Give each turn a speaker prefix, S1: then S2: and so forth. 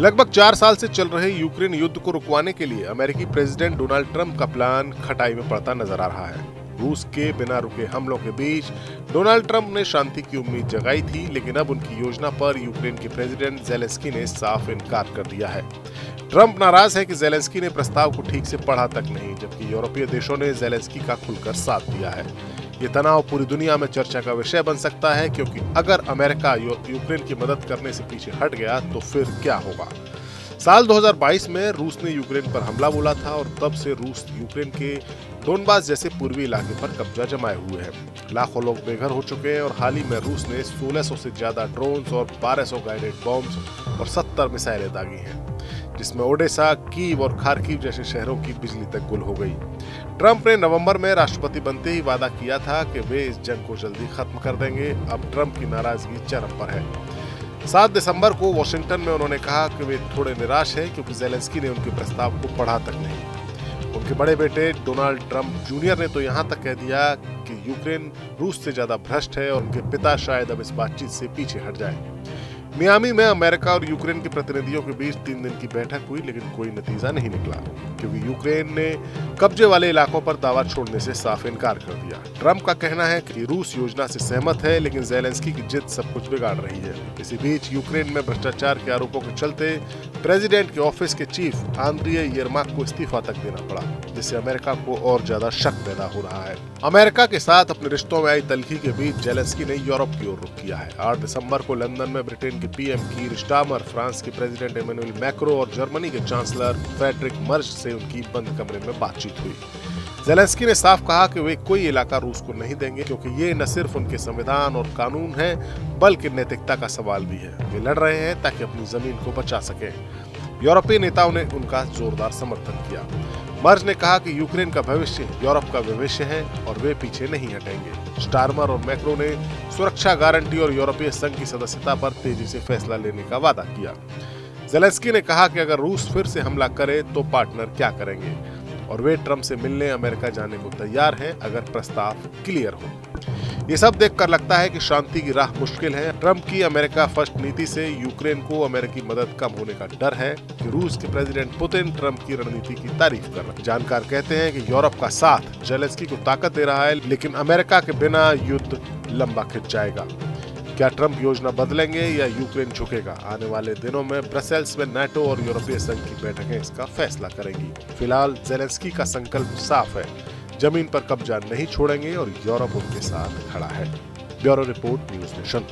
S1: लगभग 4 साल से चल रहे यूक्रेन युद्ध को रुकवाने के लिए अमेरिकी प्रेसिडेंट डोनाल्ड ट्रंप का प्लान खटाई में पड़ता नजर आ रहा है। रूस के बिना रुके हमलों के बीच डोनाल्ड ट्रंप ने शांति की उम्मीद जगाई थी, लेकिन अब उनकी योजना पर यूक्रेन के प्रेसिडेंट ज़ेलेंस्की ने साफ इनकार कर दिया है। ट्रंप नाराज है कि ज़ेलेंस्की ने प्रस्ताव को ठीक से पढ़ा तक नहीं, जबकि यूरोपीय देशों ने ज़ेलेंस्की का खुलकर साथ दिया है। ये तनाव पूरी दुनिया में चर्चा का विषय बन सकता है, क्योंकि अगर अमेरिका यूक्रेन की मदद करने से पीछे हट गया तो फिर क्या होगा। साल 2022 में रूस ने यूक्रेन पर हमला बोला था और तब से रूस यूक्रेन के डोनबास जैसे पूर्वी इलाके पर कब्जा जमाए हुए है। लाखों लोग बेघर हो चुके हैं और हाल ही में रूस ने 1600 से ज्यादा ड्रोन्स और 1200 गाइडेड बॉम्ब्स और 70 मिसाइलें दागी हैं, जिसमें ओडेसा, कीव और खार्किव जैसे शहरों की बिजली तक गुल हो गई। ट्रंप ने नवंबर में राष्ट्रपति बनते ही वादा किया था कि वे इस जंग को जल्दी खत्म कर देंगे। अब ट्रंप की नाराजगी चरम पर है। 7 दिसंबर को वॉशिंगटन में उन्होंने कहा कि वे थोड़े निराश हैं, क्योंकि ज़ेलेंस्की ने उनके प्रस्ताव को पढ़ा तक नहीं। उनके बड़े बेटे डोनाल्ड ट्रंप जूनियर ने तो यहाँ तक कह दिया कि यूक्रेन रूस से ज्यादा भ्रष्ट है और उनके पिता शायद अब इस बातचीत से पीछे हट जाए। मियामी में अमेरिका और यूक्रेन के प्रतिनिधियों के बीच 3 दिन की बैठक हुई, लेकिन कोई नतीजा नहीं निकला, क्योंकि यूक्रेन ने कब्जे वाले इलाकों पर दावा छोड़ने से साफ इनकार कर दिया। ट्रंप का कहना है कि रूस योजना से सहमत है, लेकिन ज़ेलेंस्की की जिद सब कुछ बिगाड़ रही है। इसी बीच यूक्रेन में भ्रष्टाचार के आरोपों के चलते प्रेसिडेंट के ऑफिस के चीफ आंद्रिय येरमाक को इस्तीफा तक देना पड़ा, जिससे अमेरिका को और ज्यादा शक पैदा हो रहा है। अमेरिका के साथ अपने रिश्तों में आई तल्खी के बीच ज़ेलेंस्की ने यूरोप की ओर रुख किया है। 8 दिसंबर को लंदन में ब्रिटेन के पीएम कीर स्टारमर, फ्रांस के प्रेसिडेंट इमैनुअल मैक्रो और जर्मनी के चांसलर फ्रेडरिक मर्ज से उनकी बंद कमरे में बातचीत हुई। ज़ेलेंस्की ने साफ कहा कि वे कोई इलाका रूस को नहीं देंगे, क्योंकि ये न सिर्फ उनके संविधान और कानून है, बल्कि नैतिकता का सवाल भी है। वे लड़ रहे हैं ताकि अपनी जमीन को बचा सकें। यूरोपीय नेताओं ने उनका जोरदार समर्थन किया। मर्ज ने कहा कि यूक्रेन का भविष्य यूरोप का भविष्य है और वे पीछे नहीं हटेंगे। स्टारमर और मैक्रो ने सुरक्षा गारंटी और यूरोपीय संघ की सदस्यता पर तेजी से फैसला लेने का वादा किया। ज़ेलेंस्की ने कहा कि अगर रूस फिर से हमला करे तो पार्टनर क्या करेंगे, और वे ट्रंप से मिलने अमेरिका जाने को तैयार हैं अगर प्रस्ताव क्लियर हो। ये सब देखकर लगता है कि शांति की राह मुश्किल है। ट्रंप की अमेरिका फर्स्ट नीति से यूक्रेन को अमेरिकी मदद कम होने का डर है कि रूस के प्रेसिडेंट पुतिन ट्रंप की रणनीति की तारीफ कर रहे हैं। जानकार कहते हैं कि यूरोप का साथ ज़ेलेंस्की को ताकत दे रहा है, लेकिन अमेरिका के बिना युद्ध लंबा खिंच जाएगा। क्या ट्रंप योजना बदलेंगे या यूक्रेन झुकेगा? आने वाले दिनों में ब्रसेल्स में नाटो और यूरोपीय संघ की बैठकें इसका फैसला करेंगी। फिलहाल ज़ेलेंस्की का संकल्प साफ है, जमीन पर कब्जा नहीं छोड़ेंगे और यूरोप उनके साथ खड़ा है। Bureau report, news nation.